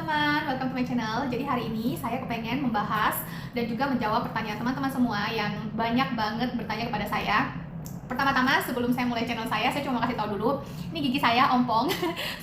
teman-teman, welcome to my channel. Jadi hari ini saya kepengen membahas dan juga menjawab pertanyaan teman-teman semua yang banyak banget bertanya kepada saya. Pertama-tama sebelum saya mulai channel saya cuma mau kasih tahu dulu, ini gigi saya ompong.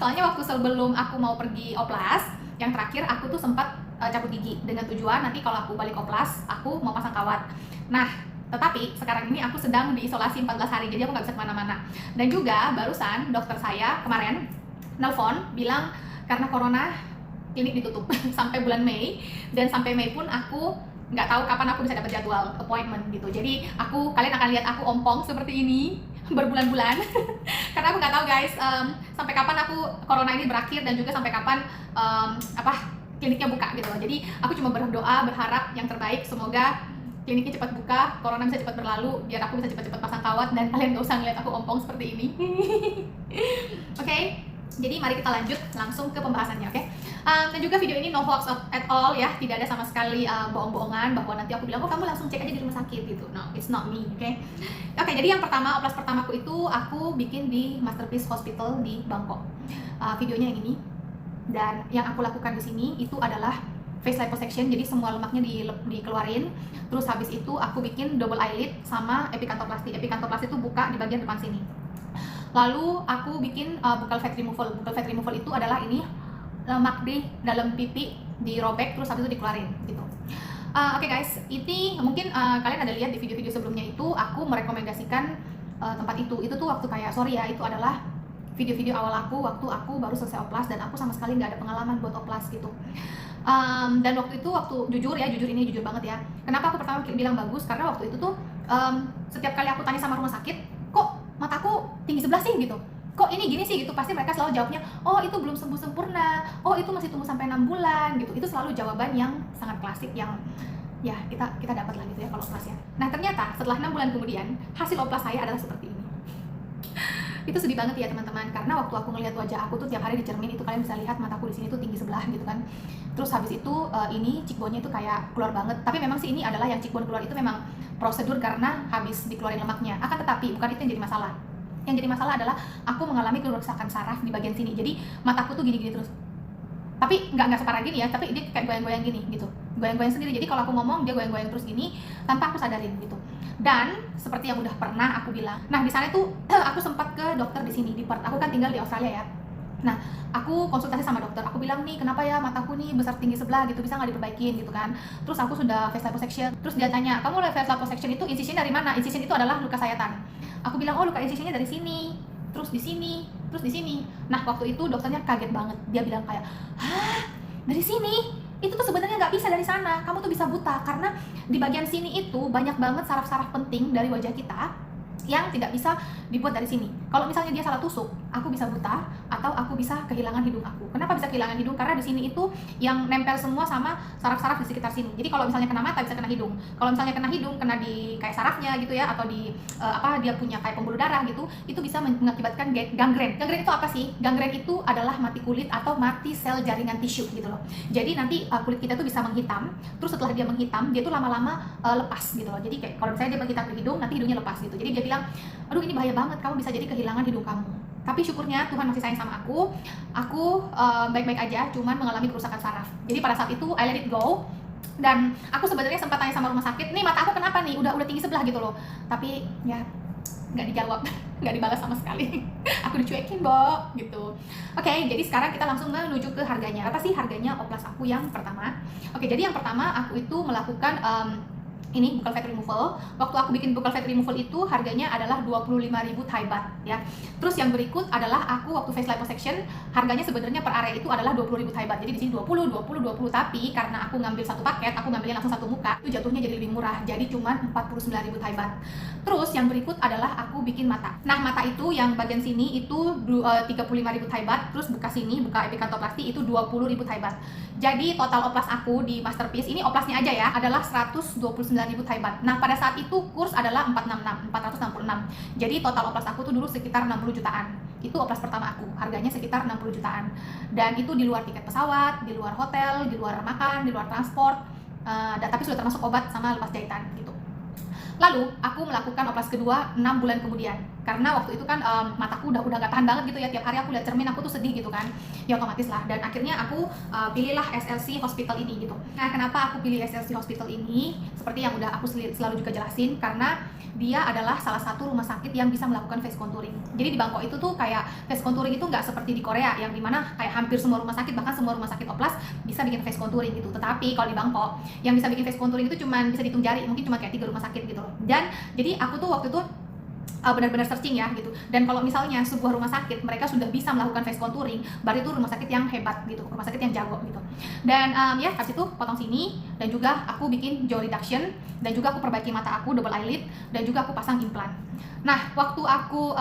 Soalnya waktu sebelum aku mau pergi oplas, yang terakhir aku tuh sempat cabut gigi dengan tujuan nanti kalau aku balik oplas, aku mau pasang kawat. Nah, tetapi sekarang ini aku sedang diisolasi 14 hari, jadi aku nggak bisa kemana-mana. Dan juga barusan dokter saya kemarin nelpon bilang karena corona klinik ditutup sampai bulan Mei, dan sampai Mei pun aku nggak tahu kapan aku bisa dapat jadwal appointment gitu. Jadi kalian akan lihat aku ompong seperti ini berbulan-bulan karena aku nggak tahu guys sampai kapan aku corona ini berakhir dan juga sampai kapan kliniknya buka gitu. Jadi aku cuma berdoa, berharap yang terbaik, semoga kliniknya cepat buka, corona bisa cepat berlalu, biar aku bisa cepat-cepat pasang kawat dan kalian gak usah ngeliat aku ompong seperti ini. Oke. Jadi mari kita lanjut langsung ke pembahasannya, oke? Dan juga video ini no hoax at all ya, tidak ada sama sekali bohong-bohongan bahwa nanti aku bilang, oh kamu langsung cek aja di rumah sakit gitu. No, it's not me, oke? Oke, jadi yang pertama, oplas pertamaku itu aku bikin di Masterpiece Hospital di Bangkok. Videonya yang ini, dan yang aku lakukan di sini itu adalah face liposuction, jadi semua lemaknya dikeluarin. Terus habis itu aku bikin double eyelid sama epikantoplasti. Epikantoplasti itu buka di bagian depan sini. Lalu aku bikin buccal fat removal. Buccal fat removal itu adalah ini lemak di dalam pipi dirobek terus habis itu dikeluarin gitu. Oke guys, ini mungkin kalian ada lihat di video-video sebelumnya itu aku merekomendasikan tempat itu. Itu tuh waktu kayak sorry ya, itu adalah video-video awal aku waktu aku baru selesai oplas dan aku sama sekali nggak ada pengalaman buat oplas gitu. Dan waktu itu jujur ini jujur banget ya. Kenapa aku pertama bilang bagus? Karena waktu itu tuh setiap kali aku tanya sama rumah sakit, kok mataku tinggi sebelah sih gitu, kok ini gini sih gitu, pasti mereka selalu jawabnya, oh itu belum sembuh sempurna, oh itu masih tunggu sampai 6 bulan gitu. Itu selalu jawaban yang sangat klasik yang ya kita dapat lah gitu ya kalau oplasnya. Nah ternyata setelah 6 bulan kemudian hasil oplas saya adalah seperti ini. Itu sedih banget ya teman-teman, karena waktu aku ngelihat wajah aku tuh tiap hari di cermin itu kalian bisa lihat mataku di sini tuh tinggi sebelah gitu kan. Terus habis itu ini cheekbone-nya itu kayak keluar banget. Tapi memang sih ini adalah yang cheekbone keluar itu memang prosedur karena habis dikeluarin lemaknya. Akan tetapi bukan itu yang jadi masalah. Yang jadi masalah adalah aku mengalami kerusakan saraf di bagian sini. Jadi mataku tuh gini-gini terus. Tapi nggak separah gini ya, tapi dia kayak goyang-goyang gini gitu. Goyang-goyang sendiri. Jadi kalau aku ngomong dia goyang-goyang terus gini tanpa aku sadarin gitu. Dan seperti yang udah pernah aku bilang. Nah, di sana tuh aku sempat ke dokter di sini di Perth. Aku kan tinggal di Australia ya. Nah, aku konsultasi sama dokter. Aku bilang nih, kenapa ya mataku nih besar tinggi sebelah gitu, bisa nggak diperbaikin gitu kan. Terus aku sudah face liposuction. Terus dia tanya, kamu face liposuction itu incision dari mana? Incision itu adalah luka sayatan. Aku bilang, oh luka incisionnya dari sini, terus di sini, terus di sini. Nah, waktu itu dokternya kaget banget. Dia bilang kayak, hah? Dari sini? Itu tuh sebenarnya nggak bisa dari sana. Kamu tuh bisa buta karena di bagian sini itu banyak banget saraf-saraf penting dari wajah kita yang tidak bisa dibuat dari sini. Kalau misalnya dia salah tusuk, aku bisa buta atau aku bisa kehilangan hidung aku. Kenapa bisa kehilangan hidung? Karena di sini itu yang nempel semua sama saraf-saraf di sekitar sini. Jadi kalau misalnya kena mata bisa kena hidung. Kalau misalnya kena hidung, kena di kayak sarafnya gitu ya, atau di dia punya kayak pembuluh darah gitu, itu bisa mengakibatkan gangren. Gangren itu apa sih? Gangren itu adalah mati kulit atau mati sel jaringan tisu gitu loh. Jadi nanti kulit kita tuh bisa menghitam. Terus setelah dia menghitam, dia tuh lama-lama lepas gitu loh. Jadi kayak kalau misalnya dia menghitam di hidung, nanti hidungnya lepas gitu. Jadi dia bilang, aduh ini bahaya banget, kamu bisa jadi kehilangan hidung kamu. Tapi syukurnya Tuhan masih sayang sama aku baik-baik aja, cuman mengalami kerusakan saraf. Jadi pada saat itu I let it go. Dan aku sebenarnya sempat tanya sama rumah sakit, nih mata aku kenapa nih, udah tinggi sebelah gitu loh. Tapi ya nggak dijawab, nggak dibalas sama sekali. Aku dicuekin gitu. Oke, jadi sekarang kita langsung menuju ke harganya. Apa sih harganya oplas aku yang pertama? Oke, jadi yang pertama aku itu melakukan ini buccal fat removal. Waktu aku bikin buccal fat removal itu harganya adalah 25.000 Thai baht ya. Terus yang berikut adalah aku waktu face liposuction harganya sebenarnya per area itu adalah 20.000 Thai baht. Jadi di sini 20 tapi karena aku ngambil satu paket, aku ngambilnya langsung satu muka, itu jatuhnya jadi lebih murah. Jadi cuma 49.000 Thai baht. Terus yang berikut adalah aku bikin mata. Nah, mata itu yang bagian sini itu 35.000 Thai baht, terus buka sini, buka epikantoplasti itu 20.000 Thai baht. Jadi total oplas aku di Masterpiece ini oplasnya aja ya adalah 129.000 Thai baht. Nah, pada saat itu kurs adalah 466. Jadi total oplas aku tuh dulu sekitar 60 jutaan. Itu oplas pertama aku, harganya sekitar 60 jutaan. Dan itu di luar tiket pesawat, di luar hotel, di luar makan, di luar transport, tapi sudah termasuk obat sama lepas jahitan gitu. Lalu aku melakukan oplas kedua 6 bulan kemudian. karena waktu itu kan mataku udah gak tahan banget gitu ya, tiap hari aku lihat cermin aku tuh sedih gitu kan, ya otomatis lah. Dan akhirnya aku pilihlah SLC Hospital ini gitu. Nah, kenapa aku pilih SLC Hospital ini? Seperti yang udah aku selalu juga jelasin, karena dia adalah salah satu rumah sakit yang bisa melakukan face contouring. Jadi di Bangkok itu tuh kayak face contouring itu nggak seperti di Korea yang dimana kayak hampir semua rumah sakit, bahkan semua rumah sakit oplas bisa bikin face contouring gitu. Tetapi kalau di Bangkok yang bisa bikin face contouring itu cuman bisa dihitung jari, mungkin cuma kayak 3 rumah sakit gitu loh. Dan jadi aku tuh waktu itu benar-benar searching ya gitu. Dan kalau misalnya sebuah rumah sakit mereka sudah bisa melakukan face contouring, berarti itu rumah sakit yang hebat gitu, rumah sakit yang jago gitu. Dan ya habis itu potong sini, dan juga aku bikin jaw reduction, dan juga aku perbaiki mata aku, double eyelid, dan juga aku pasang implan. Nah, waktu aku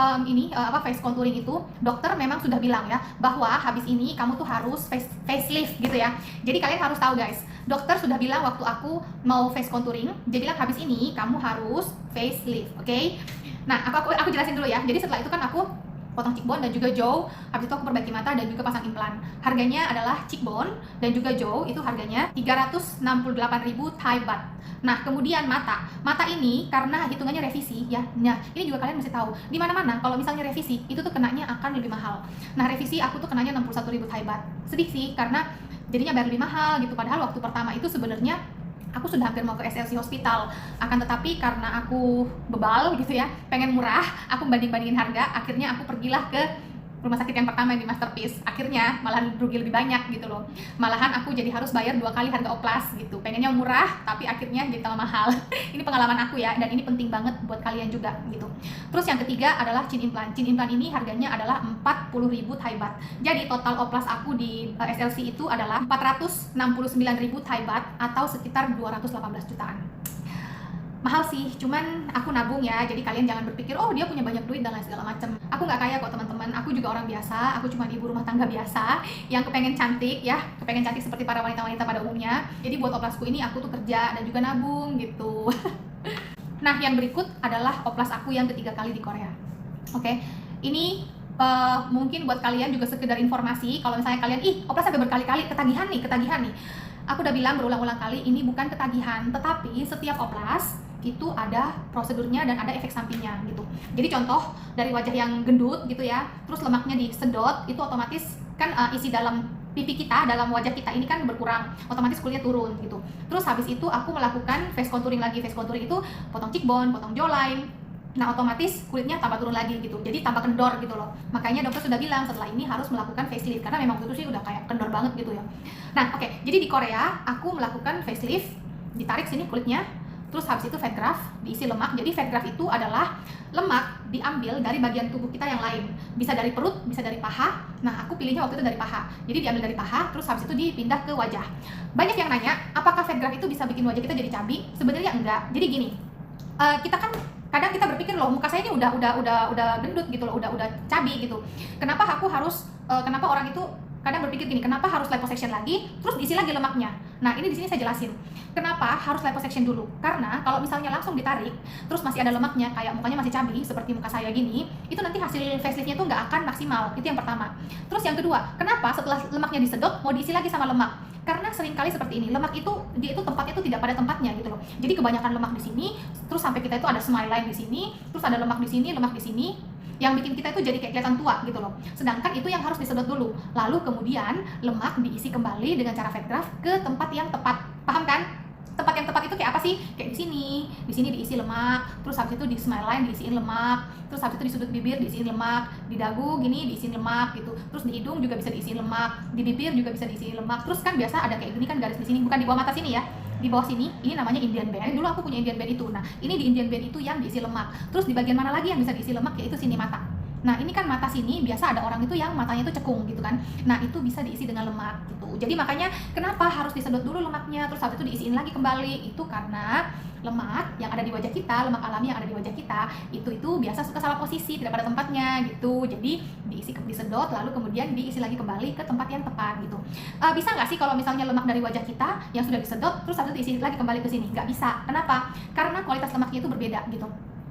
face contouring itu, dokter memang sudah bilang ya bahwa habis ini kamu tuh harus facelift gitu ya. Jadi kalian harus tahu guys, dokter sudah bilang waktu aku mau face contouring, dia bilang habis ini kamu harus facelift, oke? Nah, aku jelasin dulu ya. Jadi setelah itu kan aku potong cheekbone dan juga jaw, habis itu aku perbaiki mata dan juga pasang implan. Harganya adalah cheekbone dan juga jaw itu harganya 368.000 Thai baht. Nah, kemudian mata ini karena hitungannya revisi ya. Nah, ini juga kalian mesti tahu. Di mana-mana kalau misalnya revisi itu tuh kenanya akan lebih mahal. Nah, revisi aku tuh kenanya 61.000 Thai baht. Sedih sih karena jadinya bayar lebih mahal gitu. Padahal waktu pertama itu sebenarnya aku sudah hampir mau ke SLC Hospital, akan tetapi karena aku bebal gitu ya, pengen murah, aku banding-bandingin harga, akhirnya aku pergilah ke rumah sakit yang pertama yang di Masterpiece. Akhirnya malahan rugi lebih banyak gitu loh, malahan aku jadi harus bayar 2 kali harga oplas gitu. Pengennya murah tapi akhirnya jadi tambah mahal. Ini pengalaman aku ya, dan ini penting banget buat kalian juga gitu. Terus yang ketiga adalah chin implant. Chin implant ini harganya adalah 40.000 Thai baht. Jadi total oplas aku di SLC itu adalah 469.000 Thai baht atau sekitar 218 jutaan. Mahal sih, cuman aku nabung ya, jadi kalian jangan berpikir oh dia punya banyak duit dan lain segala macam. Aku nggak kaya kok teman-teman, aku juga orang biasa, aku cuma ibu rumah tangga biasa yang kepengen cantik ya, kepengen cantik seperti para wanita-wanita pada umumnya. Jadi buat oplasku ini aku tuh kerja dan juga nabung gitu. Nah, yang berikut adalah oplas aku yang ketiga kali di Korea. Oke, ini mungkin buat kalian juga sekedar informasi. Kalau misalnya kalian oplas sampai berkali-kali ketagihan nih. Aku udah bilang berulang-ulang kali, ini bukan ketagihan, tetapi setiap oplas itu ada prosedurnya dan ada efek sampingnya gitu. Jadi contoh dari wajah yang gendut gitu ya, terus lemaknya disedot, itu otomatis kan isi dalam pipi kita, dalam wajah kita ini kan berkurang, otomatis kulitnya turun gitu. Terus habis itu aku melakukan face contouring lagi. Face contouring itu potong cheekbone, potong jawline. Nah, otomatis kulitnya tambah turun lagi gitu, jadi tambah kendor gitu loh. Makanya dokter sudah bilang setelah ini harus melakukan facelift, karena memang itu sih udah kayak kendor banget gitu ya. Nah, oke, jadi di Korea aku melakukan facelift, ditarik sini kulitnya, terus habis itu fat graft, diisi lemak. Jadi fat graft itu adalah lemak diambil dari bagian tubuh kita yang lain, bisa dari perut, bisa dari paha. Nah, aku pilihnya waktu itu dari paha, jadi diambil dari paha, terus habis itu dipindah ke wajah. Banyak yang nanya, apakah fat graft itu bisa bikin wajah kita jadi cabi? Sebenarnya enggak. Jadi gini, kita kan kadang kita berpikir loh, muka saya ini udah gendut gitu loh, udah cabi gitu. Kenapa aku harus kenapa orang itu kadang berpikir gini, kenapa harus liposuction lagi terus diisi lagi lemaknya? Nah, ini di sini saya jelasin. Kenapa harus liposuction dulu? Karena kalau misalnya langsung ditarik terus masih ada lemaknya, kayak mukanya masih cabi seperti muka saya gini, itu nanti hasil faceliftnya tuh nggak akan maksimal. Itu yang pertama. Terus yang kedua, kenapa setelah lemaknya disedot mau diisi lagi sama lemak? Karena seringkali seperti ini, lemak itu dia itu tempatnya itu tidak pada tempatnya gitu loh. Jadi kebanyakan lemak di sini, terus sampai kita itu ada smile line di sini, terus ada lemak di sini, lemak di sini, yang bikin kita itu jadi kayak kelihatan tua gitu loh. Sedangkan itu yang harus disedot dulu, lalu kemudian lemak diisi kembali dengan cara fat graft ke tempat yang tepat. Paham kan? Tempat yang tepat itu kayak apa sih? Kayak di sini diisi lemak, terus habis itu di smile line diisiin lemak, terus habis itu di sudut bibir diisiin lemak, di dagu gini diisiin lemak gitu, terus di hidung juga bisa diisiin lemak, di bibir juga bisa diisiin lemak. Terus kan biasa ada kayak gini kan garis di sini, bukan di bawah mata sini ya, di bawah sini, ini namanya Indian band. Dulu aku punya Indian band itu. Nah, ini di Indian band itu yang diisi lemak. Terus di bagian mana lagi yang bisa diisi lemak, yaitu sini mata. Nah, ini kan mata sini, biasa ada orang itu yang matanya itu cekung gitu kan. Nah, itu bisa diisi dengan lemak gitu. Jadi makanya kenapa harus disedot dulu lemaknya, terus habis itu diisiin lagi kembali. Itu karena lemak yang ada di wajah kita, lemak alami yang ada di wajah kita, itu biasa suka salah posisi, tidak pada tempatnya gitu. Jadi disedot, lalu kemudian diisi lagi kembali ke tempat yang tepat gitu. Bisa nggak sih kalau misalnya lemak dari wajah kita yang sudah disedot, terus habis itu diisi lagi kembali ke sini? Nggak bisa. Kenapa? Karena kualitas lemaknya itu berbeda gitu.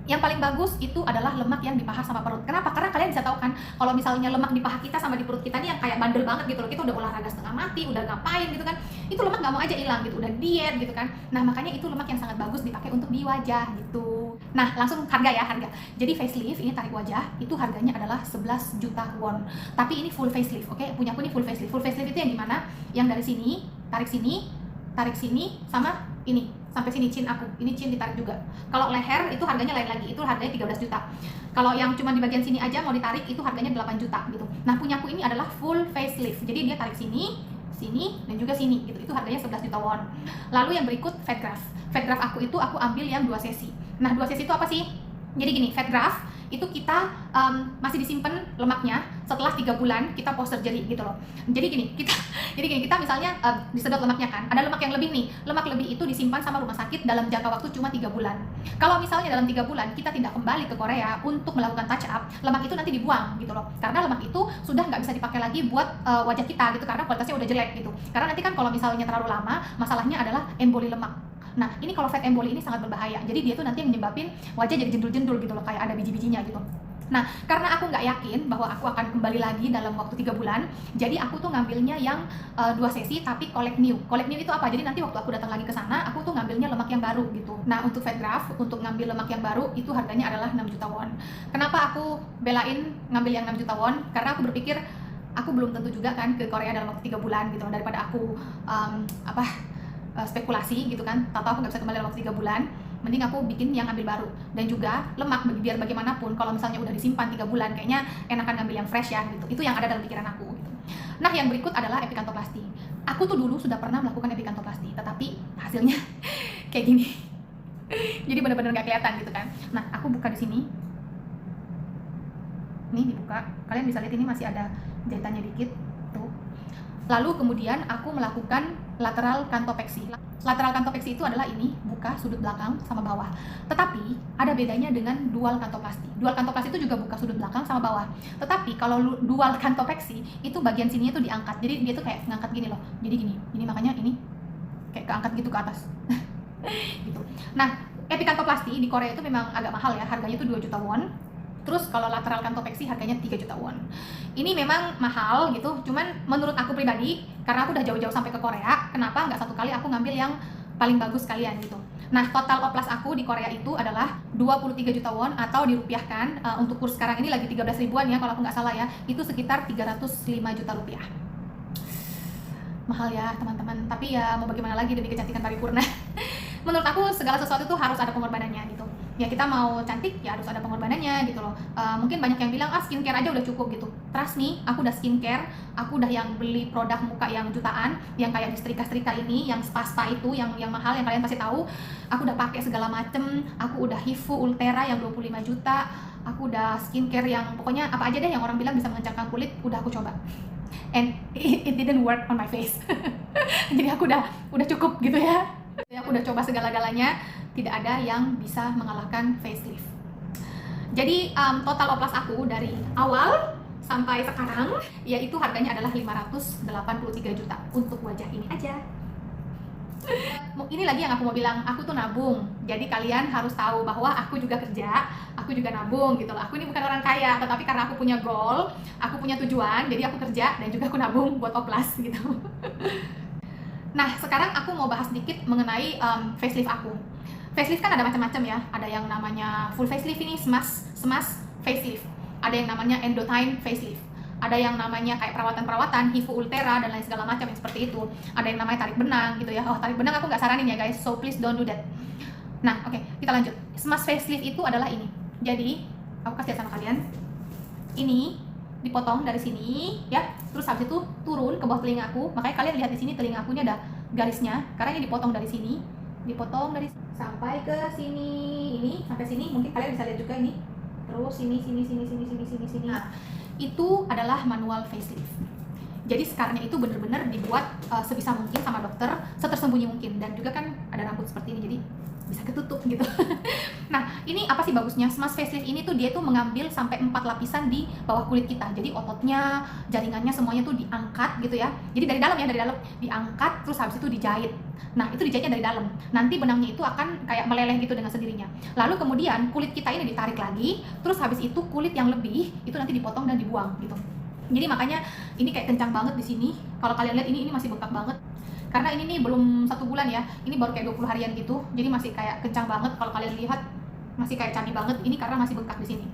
Yang paling bagus itu adalah lemak yang di paha sama perut. Kenapa? Karena kalian bisa tahu kan, kalau misalnya lemak di paha kita sama di perut kita nih yang kayak bandel banget gitu loh, kita udah olahraga setengah mati, udah ngapain gitu kan, itu lemak gak mau aja hilang gitu, udah diet gitu kan. Nah makanya itu lemak yang sangat bagus dipakai untuk di wajah gitu. Nah langsung harga ya, harga. Jadi facelift ini tarik wajah itu harganya adalah 11 juta won. Tapi ini full facelift, oke? Punya aku ini full facelift. Full facelift itu yang dimana? Yang dari sini, tarik sini, sama ini sampai sini chin aku, ini chin ditarik juga. Kalau leher itu harganya lain lagi, itu harganya 13 juta. Kalau yang cuma di bagian sini aja mau ditarik itu harganya 8 juta gitu. Nah punyaku ini adalah full facelift, jadi dia tarik sini, dan juga sini gitu. Itu harganya 11 juta won. Lalu yang berikut fat graft. Fat graft aku itu aku ambil yang 2 sesi. Nah 2 sesi itu apa sih? Jadi gini, fat graft itu kita masih disimpan lemaknya setelah 3 bulan kita post surgery gitu loh. Jadi gini kita misalnya disedot lemaknya kan, ada lemak yang lebih nih, lemak lebih itu disimpan sama rumah sakit dalam jangka waktu cuma 3 bulan. Kalau misalnya dalam 3 bulan kita tidak kembali ke Korea untuk melakukan touch up, lemak itu nanti dibuang gitu loh, karena lemak itu sudah nggak bisa dipakai lagi buat wajah kita gitu, karena kualitasnya udah jelek gitu. Karena nanti kan kalau misalnya terlalu lama, masalahnya adalah emboli lemak. Nah, ini kalau fat emboli ini sangat berbahaya. Jadi dia tuh nanti yang menyebabin wajah jadi jendul-jendul gitu loh, kayak ada biji-bijinya gitu. Nah, karena aku nggak yakin bahwa aku akan kembali lagi dalam waktu 3 bulan, jadi aku tuh ngambilnya yang 2 sesi tapi collect new. Collect new itu apa? Jadi nanti waktu aku datang lagi ke sana, aku tuh ngambilnya lemak yang baru gitu. Nah, untuk fat graft, untuk ngambil lemak yang baru itu harganya adalah 6 juta won. Kenapa aku belain ngambil yang 6 juta won? Karena aku berpikir aku belum tentu juga kan ke Korea dalam waktu 3 bulan gitu, daripada aku spekulasi gitu kan, tahu aku nggak bisa kembali dalam waktu 3 bulan, mending aku bikin yang ambil baru. Dan juga lemak, biar bagaimanapun kalau misalnya udah disimpan 3 bulan, kayaknya enakan ngambil yang fresh ya gitu. Itu yang ada dalam pikiran aku gitu. Nah yang berikut adalah epikantoplasti. Aku tuh dulu sudah pernah melakukan epikantoplasti, tetapi hasilnya kayak gini. Jadi benar-benar nggak kelihatan gitu kan. Nah aku buka di sini, nih dibuka, kalian bisa lihat ini masih ada jahitannya dikit tuh. Lalu kemudian aku melakukan lateral kantopeksi. Lateral kantopeksi itu adalah ini, buka sudut belakang sama bawah. Tetapi ada bedanya dengan dual kantoplasti. Dual kantoplasti itu juga buka sudut belakang sama bawah. Tetapi kalau dual kantopeksi itu bagian sininya tuh diangkat. Jadi dia tuh kayak ngangkat gini loh. Jadi gini. Ini makanya ini kayak keangkat gitu ke atas. Gitu. Nah, epikantoplasti di Korea itu memang agak mahal ya. Harganya itu 2 juta won. Terus kalau lateral kantopeksi harganya 3 juta won. Ini memang mahal gitu, cuman menurut aku pribadi, karena aku udah jauh-jauh sampai ke Korea, kenapa nggak satu kali aku ngambil yang paling bagus sekalian gitu. Nah, total oplas aku di Korea itu adalah 23 juta won, atau dirupiahkan untuk kurs sekarang ini lagi 13 ribuan ya kalau aku nggak salah ya, itu sekitar 305 juta rupiah. Mahal ya teman-teman, tapi ya mau bagaimana lagi demi kecantikan paripurna. Menurut aku segala sesuatu itu harus ada pengorbanannya gitu. Ya kita mau cantik ya harus ada pengorbanannya gitu loh. Mungkin banyak yang bilang skincare aja udah cukup gitu. Trust me, aku udah skincare, aku udah yang beli produk muka yang jutaan, yang kayak disetrika-setrika ini, yang spa itu, yang mahal yang kalian pasti tahu. Aku udah pakai segala macem, aku udah Hifu Ultera yang 25 juta, aku udah skincare yang pokoknya apa aja deh yang orang bilang bisa mengencangkan kulit, udah aku coba. And it didn't work on my face. Jadi aku udah cukup gitu ya. Aku udah coba segala-galanya, tidak ada yang bisa mengalahkan facelift. Jadi total oplas aku dari awal sampai sekarang yaitu harganya adalah 583 juta untuk wajah ini aja. Ini lagi yang aku mau bilang, aku tuh nabung. Jadi kalian harus tahu bahwa aku juga kerja, aku juga nabung gitu loh. Aku ini bukan orang kaya, tetapi karena aku punya goal, aku punya tujuan, jadi aku kerja dan juga aku nabung buat oplas gitu. Nah, sekarang aku mau bahas sedikit mengenai facelift aku. Facelift kan ada macam-macam ya. Ada yang namanya full facelift ini, smash facelift. Ada yang namanya endotyne facelift. Ada yang namanya kayak perawatan-perawatan, Hifu Ultera dan lain segala macam yang seperti itu. Ada yang namanya tarik benang gitu ya. Oh, tarik benang aku nggak saranin ya guys, so please don't do that. Nah, oke, kita lanjut. Smash facelift itu adalah ini. Jadi, aku kasih lihat sama kalian. Ini dipotong dari sini ya, terus habis itu turun ke bawah telinga aku. Makanya kalian lihat di sini telinga akunya ada garisnya, karena ini dipotong dari sini, dipotong dari sampai ke sini, ini sampai sini, mungkin kalian bisa lihat juga ini. Terus sini. Nah, itu adalah manual facelift. Jadi sekarangnya itu bener-bener dibuat sebisa mungkin sama dokter, setersembunyi mungkin. Dan juga kan ada rambut seperti ini, jadi bisa ketutup gitu. Nah, ini apa sih bagusnya? Smart Facelift ini tuh dia tuh mengambil sampai 4 lapisan di bawah kulit kita. Jadi ototnya, jaringannya semuanya tuh diangkat gitu ya. Jadi dari dalam ya, dari dalam diangkat terus habis itu dijahit. Nah, itu dijahitnya dari dalam. Nanti benangnya itu akan kayak meleleh gitu dengan sendirinya. Lalu kemudian kulit kita ini ditarik lagi, terus habis itu kulit yang lebih itu nanti dipotong dan dibuang gitu. Jadi makanya ini kayak kencang banget di sini. Kalau kalian lihat ini masih bengkak banget. Karena ini nih belum 1 bulan ya. Ini baru kayak 20 harian gitu. Jadi masih kayak kencang banget. Kalau kalian lihat masih kayak canggih banget. Ini karena masih bengkak di sini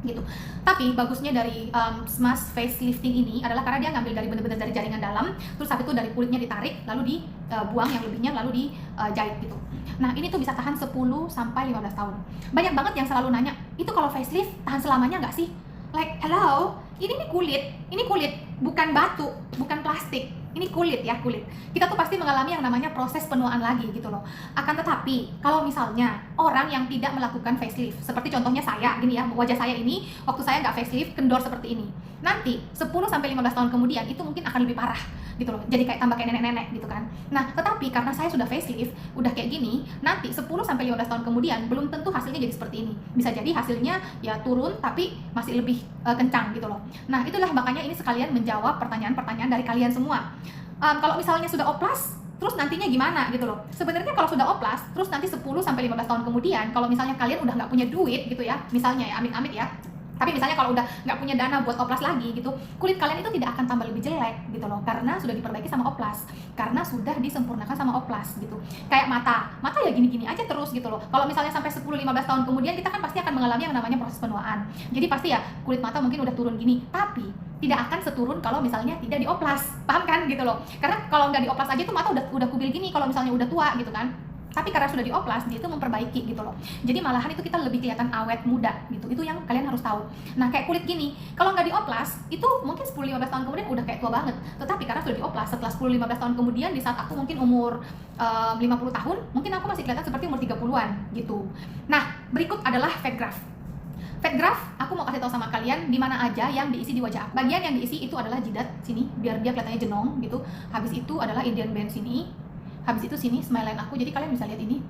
gitu. Tapi bagusnya dari Smart Facelifting ini adalah karena dia ngambil dari bener-bener dari jaringan dalam, terus habis itu dari kulitnya ditarik, lalu dibuang yang lebihnya, lalu dijahit gitu. Nah, ini tuh bisa tahan 10 sampai 15 tahun. Banyak banget yang selalu nanya, itu kalau facelift tahan selamanya nggak sih? Like, hello, ini kulit, bukan batu, bukan plastik. Ini kulit ya, kulit. Kita tuh pasti mengalami yang namanya proses penuaan lagi gitu loh. Akan tetapi, kalau misalnya orang yang tidak melakukan facelift, seperti contohnya saya, gini ya, wajah saya ini, waktu saya nggak facelift, kendor seperti ini. Nanti, 10-15 tahun kemudian, itu mungkin akan lebih parah gitu loh. Jadi kayak tambah kayak nenek-nenek gitu kan. Nah, tetapi karena saya sudah facelift, udah kayak gini, nanti 10-15 tahun kemudian, belum tentu hasilnya jadi seperti ini. Bisa jadi hasilnya ya turun, tapi masih lebih kencang gitu loh. Nah, itulah makanya ini sekalian menjawab pertanyaan-pertanyaan dari kalian semua. Kalau misalnya sudah oplas, terus nantinya gimana gitu loh. Sebenarnya kalau sudah oplas, terus nanti 10-15 tahun kemudian, kalau misalnya kalian udah nggak punya duit gitu ya, misalnya ya, amit-amit ya, tapi misalnya kalau udah nggak punya dana buat oplas lagi gitu, kulit kalian itu tidak akan tambah lebih jelek gitu loh, karena sudah diperbaiki sama oplas, karena sudah disempurnakan sama oplas gitu. Kayak mata ya gini-gini aja terus gitu loh. Kalau misalnya sampai 10-15 tahun kemudian, kita kan pasti akan mengalami yang namanya proses penuaan. Jadi pasti ya kulit mata mungkin udah turun gini, tapi tidak akan seturun kalau misalnya tidak dioplas, paham kan gitu loh. Karena kalau nggak dioplas aja tuh mata udah kubil gini kalau misalnya udah tua gitu kan. Tapi karena sudah dioplas, dia itu memperbaiki gitu loh. Jadi malahan itu kita lebih kelihatan awet muda gitu. Itu yang kalian harus tahu. Nah, kayak kulit gini, kalau nggak dioplas, itu mungkin 10-15 tahun kemudian udah kayak tua banget. Tetapi karena sudah dioplas, setelah 10-15 tahun kemudian, di saat aku mungkin umur 50 tahun, mungkin aku masih kelihatan seperti umur 30-an gitu. Nah, berikut adalah fat graft. Fat graft, aku mau kasih tahu sama kalian di mana aja yang diisi di wajah aku. Bagian yang diisi itu adalah jidat sini, biar dia kelihatannya jenong gitu. Habis itu adalah Indian band sini. Habis itu sini smile line aku. Jadi kalian bisa lihat ini.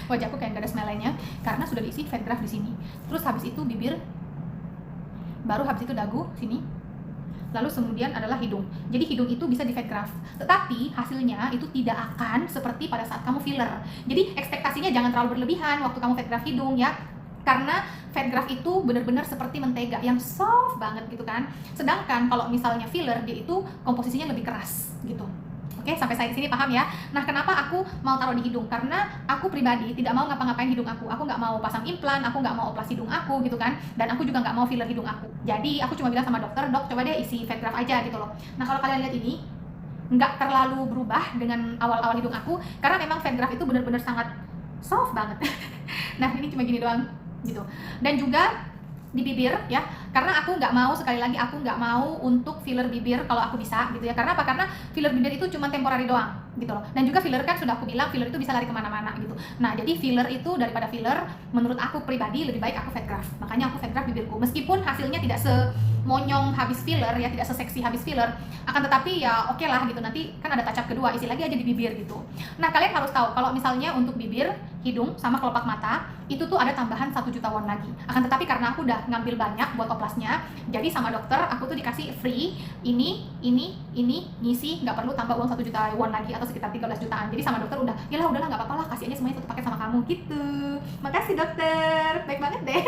Wajahku kayak gak ada smile line-nya karena sudah diisi fat graft di sini. Terus habis itu bibir. Baru habis itu dagu sini. Lalu kemudian adalah hidung. Jadi hidung itu bisa di fat graft. Tetapi hasilnya itu tidak akan seperti pada saat kamu filler. Jadi ekspektasinya jangan terlalu berlebihan waktu kamu fat graft hidung ya. Karena fat graft itu benar-benar seperti mentega yang soft banget gitu kan. Sedangkan kalau misalnya filler, dia itu komposisinya lebih keras gitu. Oke, sampai saya di sini paham ya. Nah, kenapa aku mau taruh di hidung? Karena aku pribadi tidak mau ngapa-ngapain hidung aku. Aku nggak mau pasang implan, aku nggak mau oplas hidung aku gitu kan. Dan aku juga nggak mau filler hidung aku. Jadi aku cuma bilang sama dokter, dok coba deh isi fat graft aja gitu loh. Nah, kalau kalian lihat ini, nggak terlalu berubah dengan awal-awal hidung aku. Karena memang fat graft itu benar-benar sangat soft banget. Nah, ini cuma gini doang gitu. Dan juga di bibir ya, karena aku nggak mau, sekali lagi aku nggak mau untuk filler bibir kalau aku bisa gitu ya. Karena apa? Karena filler bibir itu cuma temporary doang gitu loh. Dan juga filler kan sudah aku bilang filler itu bisa lari kemana-mana gitu. Nah, jadi filler itu daripada filler, menurut aku pribadi lebih baik aku fat graft. Makanya aku fat graft bibirku, meskipun hasilnya tidak semonyong habis filler ya, tidak seseksi habis filler, akan tetapi ya oke lah gitu. Nanti kan ada touch up kedua, isi lagi aja di bibir gitu. Nah, kalian harus tahu kalau misalnya untuk bibir, hidung sama kelopak mata itu tuh ada tambahan 1 juta won lagi. Akan tetapi karena aku udah ngambil banyak buat oplasnya, jadi sama dokter aku tuh dikasih free ini ngisi, nggak perlu tambah uang 1 juta won lagi atau sekitar 13 jutaan. Jadi sama dokter udah, ya udahlah nggak apa-apa lah, kasih aja semuanya satu paket sama kamu gitu. Makasih dokter, baik banget deh.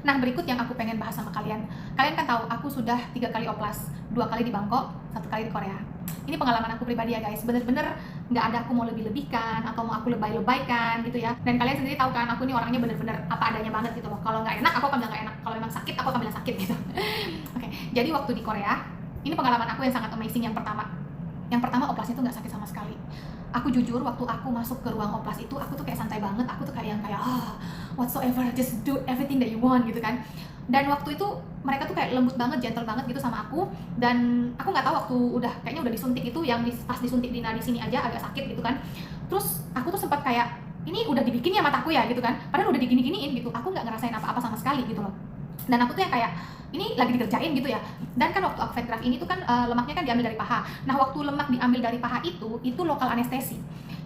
Nah, berikut yang aku pengen bahas sama kalian. Kalian kan tahu aku sudah 3 kali oplas, 2 kali di Bangkok, 1 kali di Korea. Ini pengalaman aku pribadi ya guys, bener-bener nggak ada aku mau lebih-lebihkan atau mau aku lebay-lebaykan gitu ya. Dan kalian sendiri tahu kan aku ini orangnya bener-bener apa adanya banget gitu loh. Kalau nggak enak aku akan bilang nggak enak, kalau memang sakit aku akan bilang sakit gitu. Oke, jadi waktu di Korea ini pengalaman aku yang sangat amazing. Yang pertama oplasnya tuh nggak sakit sama sekali. Aku jujur waktu aku masuk ke ruang oplas itu aku tuh kayak santai banget, aku tuh kayak whatsoever, just do everything that you want gitu kan. Dan waktu itu mereka tuh kayak lembut banget, gentle banget gitu sama aku. Dan aku nggak tahu waktu kayaknya udah disuntik itu, yang pas disuntik di nadi sini aja agak sakit gitu kan. Terus aku tuh sempat kayak, ini udah dibikin ya mataku ya gitu kan, padahal udah digini-giniin gitu. Aku nggak ngerasain apa-apa sama sekali gitu loh. Dan aku tuh yang kayak, ini lagi dikerjain gitu ya. Dan kan waktu aku fat graft ini tuh kan lemaknya kan diambil dari paha. Nah, waktu lemak diambil dari paha itu lokal anestesi.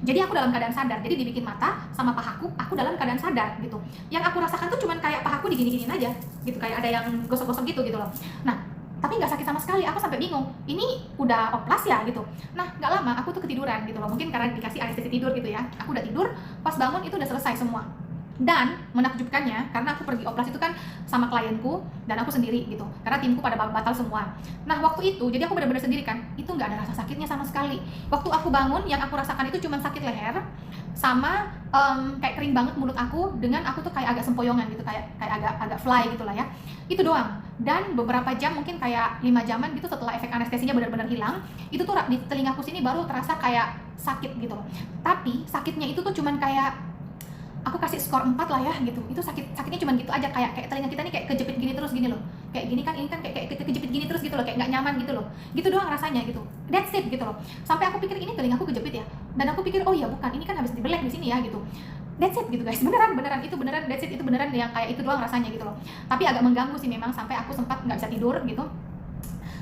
Jadi aku dalam keadaan sadar, jadi dibikin mata sama pahaku, aku dalam keadaan sadar gitu. Yang aku rasakan tuh cuman kayak pahaku digini-giniin aja gitu, kayak ada yang gosok-gosok gitu loh. Nah, tapi nggak sakit sama sekali, aku sampai bingung, ini udah oplas ya gitu. Nah, nggak lama aku tuh ketiduran gitu loh, mungkin karena dikasih anestesi tidur gitu ya. Aku udah tidur, pas bangun itu udah selesai semua. Dan menakjubkannya, karena aku pergi oplas itu kan sama klienku dan aku sendiri gitu, karena timku pada batal semua. Nah, waktu itu jadi aku benar-benar sendiri kan, itu nggak ada rasa sakitnya sama sekali. Waktu aku bangun, yang aku rasakan itu cuma sakit leher sama kayak kering banget mulut aku, dengan aku tuh kayak agak sempoyongan gitu, kayak agak fly gitu lah ya. Itu doang. Dan beberapa jam, mungkin kayak 5 jaman gitu setelah efek anestesinya benar-benar hilang, itu tuh di telingaku sini baru terasa kayak sakit gitu loh. Tapi sakitnya itu tuh cuman kayak, aku kasih skor 4 lah ya gitu. Itu sakitnya cuman gitu aja, kayak telinga kita nih kayak kejepit gini terus gini loh. Kayak gini kan, ini kan kayak kejepit gini terus gitu loh, kayak nggak nyaman gitu loh. Gitu doang rasanya gitu. That's it gitu loh. Sampai aku pikir ini telingaku kejepit ya. Dan aku pikir oh ya bukan, ini kan habis dibelek di sini ya gitu. That's it gitu guys. Beneran itu beneran that's it, itu beneran yang kayak itu doang rasanya gitu loh. Tapi agak mengganggu sih memang, sampai aku sempat nggak bisa tidur gitu.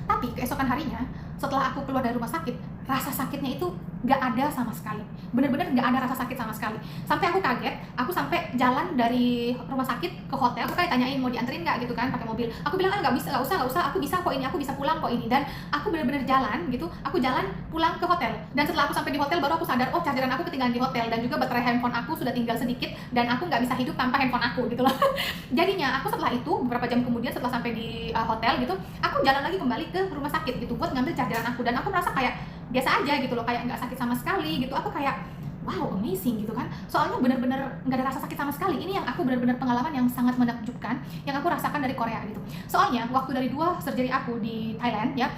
Tapi keesokan harinya setelah aku keluar dari rumah sakit, rasa sakitnya itu gak ada sama sekali, bener-bener gak ada rasa sakit sama sekali. Sampai aku kaget, aku sampai jalan dari rumah sakit ke hotel, aku kayak tanyain mau dianterin gak gitu kan pakai mobil. Aku bilang gak usah, aku bisa kok ini, aku bisa pulang kok ini. Dan aku bener-bener jalan gitu, aku jalan pulang ke hotel. Dan setelah aku sampai di hotel baru aku sadar, oh chargeran aku ketinggalan di hotel, dan juga baterai handphone aku sudah tinggal sedikit, dan aku gak bisa hidup tanpa handphone aku gitu loh. Jadinya aku setelah itu beberapa jam kemudian, setelah sampai di hotel gitu, aku jalan lagi kembali ke rumah sakit gitu buat ngambil chargeran aku. Dan aku merasa kayak biasa aja gitu loh, kayak nggak sakit sama sekali gitu. Aku kayak wow, amazing gitu kan, soalnya bener-bener nggak ada rasa sakit sama sekali. Ini yang aku bener-bener pengalaman yang sangat menakjubkan yang aku rasakan dari Korea gitu. Soalnya waktu dari 2 surgery aku di Thailand ya,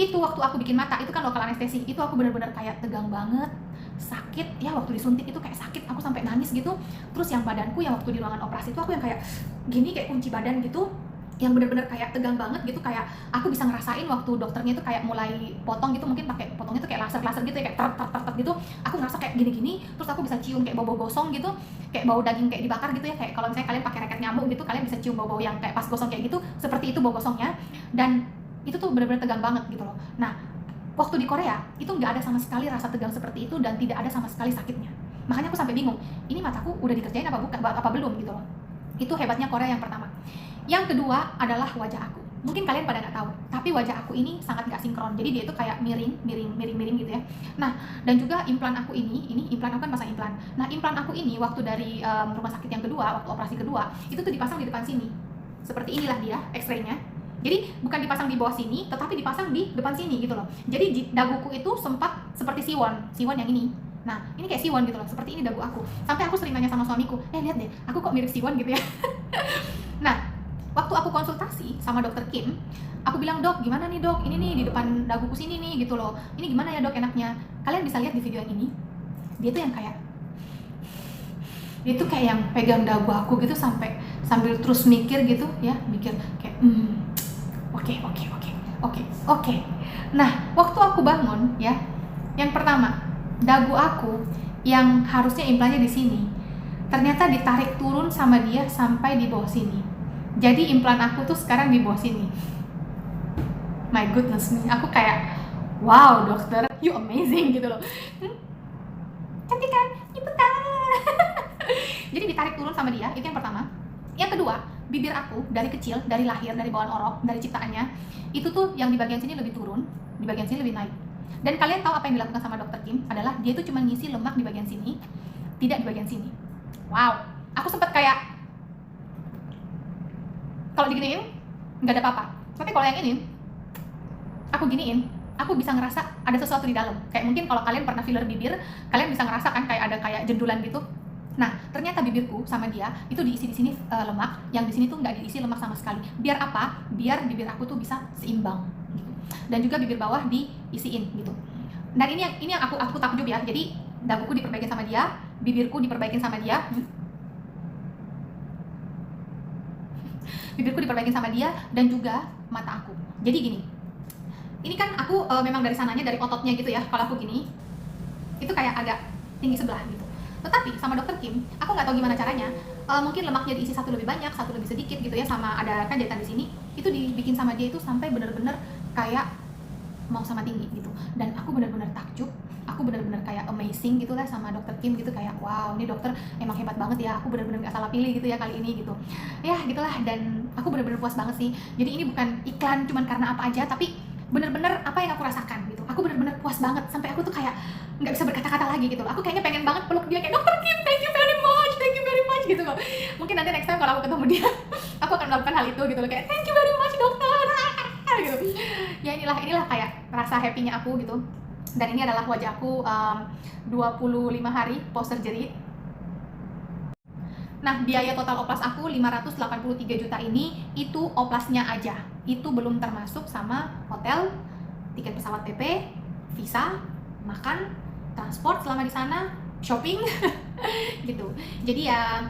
itu waktu aku bikin mata itu kan lokal anestesi, itu aku bener-bener kayak tegang banget, sakit ya, waktu disuntik itu kayak sakit, aku sampai nangis gitu. Terus yang badanku yang waktu di ruangan operasi itu aku yang kayak gini, kayak kunci badan gitu, yang bener-bener kayak tegang banget gitu. Kayak aku bisa ngerasain waktu dokternya itu kayak mulai potong gitu, mungkin pakai potongnya tuh kayak laser gitu ya, kayak tet gitu. Aku ngerasa kayak gini-gini, terus aku bisa cium kayak bau gosong gitu, kayak bau daging kayak dibakar gitu ya, kayak kalau misalnya kalian pakai raket nyamuk gitu, kalian bisa cium bau-bau yang kayak pas gosong kayak gitu, seperti itu bau gosongnya. Dan itu tuh bener-bener tegang banget gitu loh. Nah, waktu di Korea itu nggak ada sama sekali rasa tegang seperti itu, dan tidak ada sama sekali sakitnya. Makanya aku sampai bingung, ini mataku udah dikerjain apa bukan, apa belum gitu loh. Itu hebatnya Korea yang pertama. Yang kedua adalah wajah aku. Mungkin kalian pada nggak tahu, tapi wajah aku ini sangat nggak sinkron. Jadi dia itu kayak miring gitu ya. Nah, dan juga implan aku ini implan aku kan pasang implan. Nah, implan aku ini waktu dari rumah sakit yang kedua, waktu operasi kedua, itu tuh dipasang di depan sini. Seperti inilah dia X-ray-nya. Jadi bukan dipasang di bawah sini, tetapi dipasang di depan sini gitu loh. Jadi daguku itu sempat seperti siwon yang ini. Nah, ini kayak siwon gitu loh, seperti ini dagu aku. Sampai aku sering tanya sama suamiku, lihat deh, aku kok mirip siwon gitu ya. Nah, waktu aku konsultasi sama dokter Kim, aku bilang, dok gimana nih dok, ini nih di depan daguku sini nih gitu loh, ini gimana ya dok enaknya. Kalian bisa lihat di video yang ini, dia tuh yang kayak, dia tuh kayak yang pegang dagu aku gitu sambil terus mikir gitu ya, mikir kayak oke. Nah, waktu aku bangun ya, yang pertama dagu aku yang harusnya implannya di sini, ternyata ditarik turun sama dia sampai di bawah sini. Jadi implan aku tuh sekarang di bawah sini. My goodness nih, aku kayak wow dokter, you amazing gitu loh. Cantik kan? Ikutan. Jadi ditarik turun sama dia, itu yang pertama. Yang kedua, bibir aku dari kecil, dari lahir, dari bawaan orok, dari ciptaannya, itu tuh yang di bagian sini lebih turun, di bagian sini lebih naik. Dan kalian tahu apa yang dilakukan sama dokter Kim? Adalah dia tuh cuma ngisi lemak di bagian sini, tidak di bagian sini. Wow, aku sempet kayak, kalau diginiin nggak ada apa-apa, tapi kalau yang ini aku giniin, aku bisa ngerasa ada sesuatu di dalam. Kayak mungkin kalau kalian pernah filler bibir, kalian bisa ngerasa kan kayak ada kayak jendulan gitu. Nah, ternyata bibirku sama dia itu diisi di sini lemak, yang di sini tuh nggak diisi lemak sama sekali. Biar apa? Biar bibir aku tuh bisa seimbang gitu. Dan juga bibir bawah diisiin gitu. Dan ini yang aku takjub ya. Jadi daguku diperbaikin sama dia, bibirku diperbaikin sama dia. Bibirku diperbaikin sama dia, dan juga mata aku. Jadi gini, ini kan aku memang dari sananya, dari ototnya gitu ya, kalau aku gini itu kayak agak tinggi sebelah gitu. Tetapi sama dokter Kim, aku nggak tahu gimana caranya, mungkin lemaknya diisi satu lebih banyak, satu lebih sedikit gitu ya, sama ada kan jahitan di sini, itu dibikin sama dia itu sampai bener-bener kayak mau sama tinggi gitu. Dan aku bener-bener takjub aku bener-bener kayak amazing gitu lah sama dokter Kim gitu, kayak wow, ini dokter emang hebat banget ya, aku bener-bener gak salah pilih gitu ya kali ini gitu. Ya gitulah, dan aku bener-bener puas banget sih. Jadi ini bukan iklan cuman karena apa aja, tapi bener-bener apa yang aku rasakan gitu. Aku bener-bener puas banget sampai aku tuh kayak nggak bisa berkata-kata lagi gitu loh. Aku kayaknya pengen banget peluk dia kayak, dokter Kim, thank you very much gitu loh. Mungkin nanti next time kalau aku ketemu dia aku akan melakukan hal itu gitu loh, kayak thank you very much dokter gitu. Ya inilah kayak rasa happy-nya aku gitu. Dan ini adalah wajahku 25 hari post surgery. Nah, biaya total oplas aku 583 juta ini itu oplasnya aja. Itu belum termasuk sama hotel, tiket pesawat PP, visa, makan, transport selama di sana, shopping gitu. Jadi ya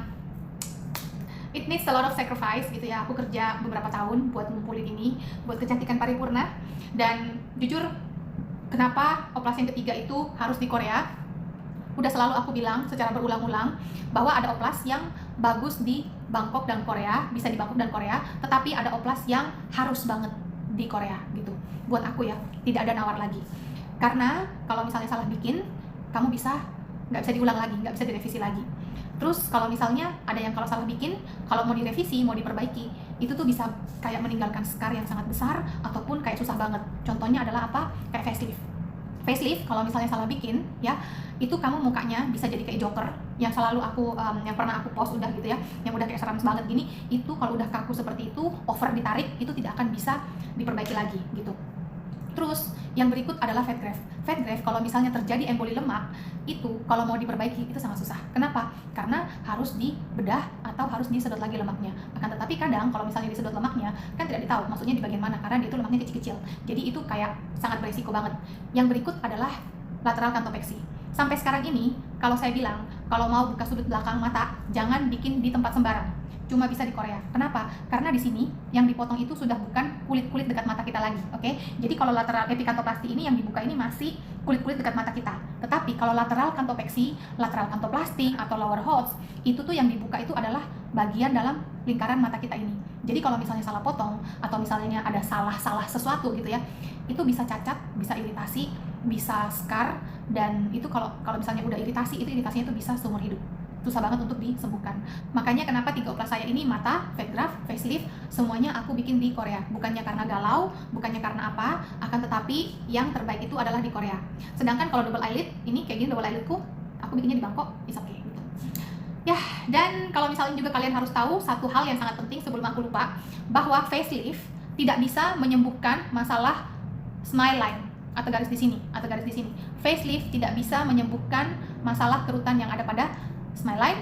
it needs a lot of sacrifice gitu ya. Aku kerja beberapa tahun buat ngumpulin ini, buat kecantikan paripurna. Dan jujur, kenapa oplas yang ketiga itu harus di Korea? Udah selalu aku bilang secara berulang-ulang bahwa ada oplas yang bagus di Bangkok dan Korea, bisa di Bangkok dan Korea, tetapi ada oplas yang harus banget di Korea gitu. Buat aku ya, tidak ada nawar lagi. Karena kalau misalnya salah bikin, kamu nggak bisa diulang lagi, nggak bisa direvisi lagi. Terus kalau misalnya ada yang kalau salah bikin, kalau mau direvisi, mau diperbaiki, itu tuh bisa kayak meninggalkan scar yang sangat besar ataupun kayak susah banget. Contohnya adalah apa? Kayak facelift. Facelift kalau misalnya salah bikin ya, itu kamu mukanya bisa jadi kayak Joker yang selalu aku yang pernah aku post udah gitu ya, yang udah kayak seram banget gini. Itu kalau udah kaku seperti itu, over ditarik, itu tidak akan bisa diperbaiki lagi gitu. Terus yang berikut adalah fat graft. Fat graft kalau misalnya terjadi emboli lemak, itu kalau mau diperbaiki itu sangat susah. Kenapa? Karena harus dibedah atau harus disedot lagi lemaknya. Akan tetapi kadang kalau misalnya disedot lemaknya kan tidak ditahu maksudnya di bagian mana, karena dia itu lemaknya kecil-kecil. Jadi itu kayak sangat beresiko banget. Yang berikut adalah lateral kantopeksi. Sampai sekarang ini kalau saya bilang kalau mau buka sudut belakang mata, jangan bikin di tempat sembarang. Cuma bisa di Korea. Kenapa? Karena di sini yang dipotong itu sudah bukan kulit-kulit dekat mata kita lagi, oke? Jadi kalau lateral epikantoplasti ini yang dibuka ini masih kulit-kulit dekat mata kita. Tetapi kalau lateral kantopeksi, lateral kantoplasti atau lower Holtz, itu tuh yang dibuka itu adalah bagian dalam lingkaran mata kita ini. Jadi kalau misalnya salah potong atau misalnya ada salah sesuatu gitu ya, itu bisa cacat, bisa iritasi, bisa scar, dan itu kalau misalnya udah iritasi, itu iritasinya itu bisa seumur hidup. Susah banget untuk disembuhkan. Makanya kenapa 3 oplas saya ini, mata, fat graft, facelift, semuanya aku bikin di Korea. Bukannya karena galau, bukannya karena apa, akan tetapi yang terbaik itu adalah di Korea. Sedangkan kalau double eyelid, ini kayak gini double eyelidku, aku bikinnya di Bangkok, it's okay gitu. Ya, dan kalau misalnya juga kalian harus tahu satu hal yang sangat penting sebelum aku lupa, bahwa facelift tidak bisa menyembuhkan masalah smile line atau garis di sini atau garis di sini. Facelift tidak bisa menyembuhkan masalah kerutan yang ada pada smile line,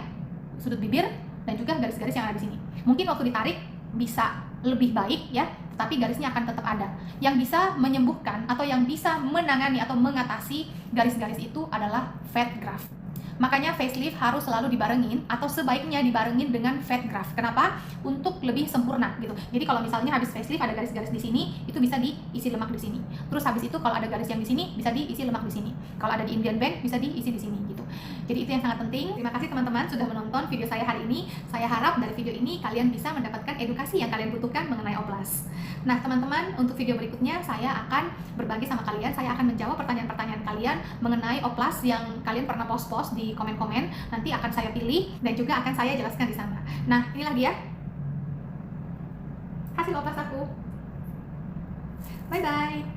sudut bibir, dan juga garis-garis yang ada di sini. Mungkin waktu ditarik bisa lebih baik ya, tetapi garisnya akan tetap ada. Yang bisa menyembuhkan atau yang bisa menangani atau mengatasi garis-garis itu adalah fat graft. Makanya facelift harus selalu dibarengin atau sebaiknya dibarengin dengan fat graft. Kenapa? Untuk lebih sempurna gitu. Jadi kalau misalnya habis facelift ada garis-garis di sini, itu bisa diisi lemak di sini. Terus habis itu kalau ada garis yang di sini, bisa diisi lemak di sini. Kalau ada di Indian Bank, bisa diisi di sini gitu. Jadi itu yang sangat penting. Terima kasih teman-teman sudah menonton video saya hari ini. Saya harap dari video ini kalian bisa mendapatkan edukasi yang kalian butuhkan mengenai oplas. Nah teman-teman, untuk video berikutnya saya akan berbagi sama kalian. Saya akan menjawab pertanyaan-pertanyaan kalian mengenai oplas yang kalian pernah post-post di komen-komen. Nanti akan saya pilih dan juga akan saya jelaskan di sana. Nah inilah dia hasil oplas aku. Bye bye.